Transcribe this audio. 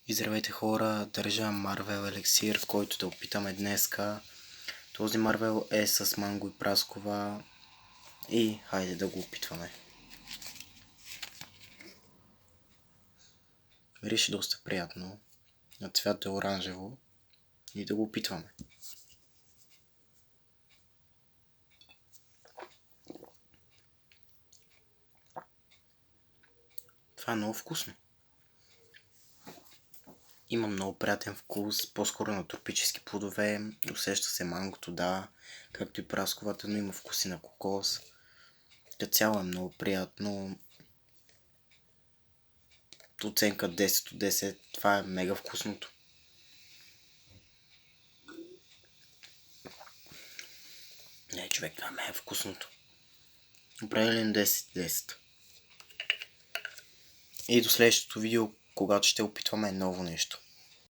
И здравейте хора, държа Marvel еликсир, който да опитаме днеска. Този Marvel е с манго и праскова и хайде да го опитваме. Мирише доста приятно, на цвят е оранжево и да го опитваме. Това е много вкусно. Има много приятен вкус, по-скоро на тропически плодове, усеща се мангото, да, както и прасковата, но има вкуси на кокос. Като цяло е много приятно. Оценка 10 от 10, това е мега вкусното. Не, човек, това е вкусното. Определен 10-10. И до следващото видео, когато ще опитваме ново нещо.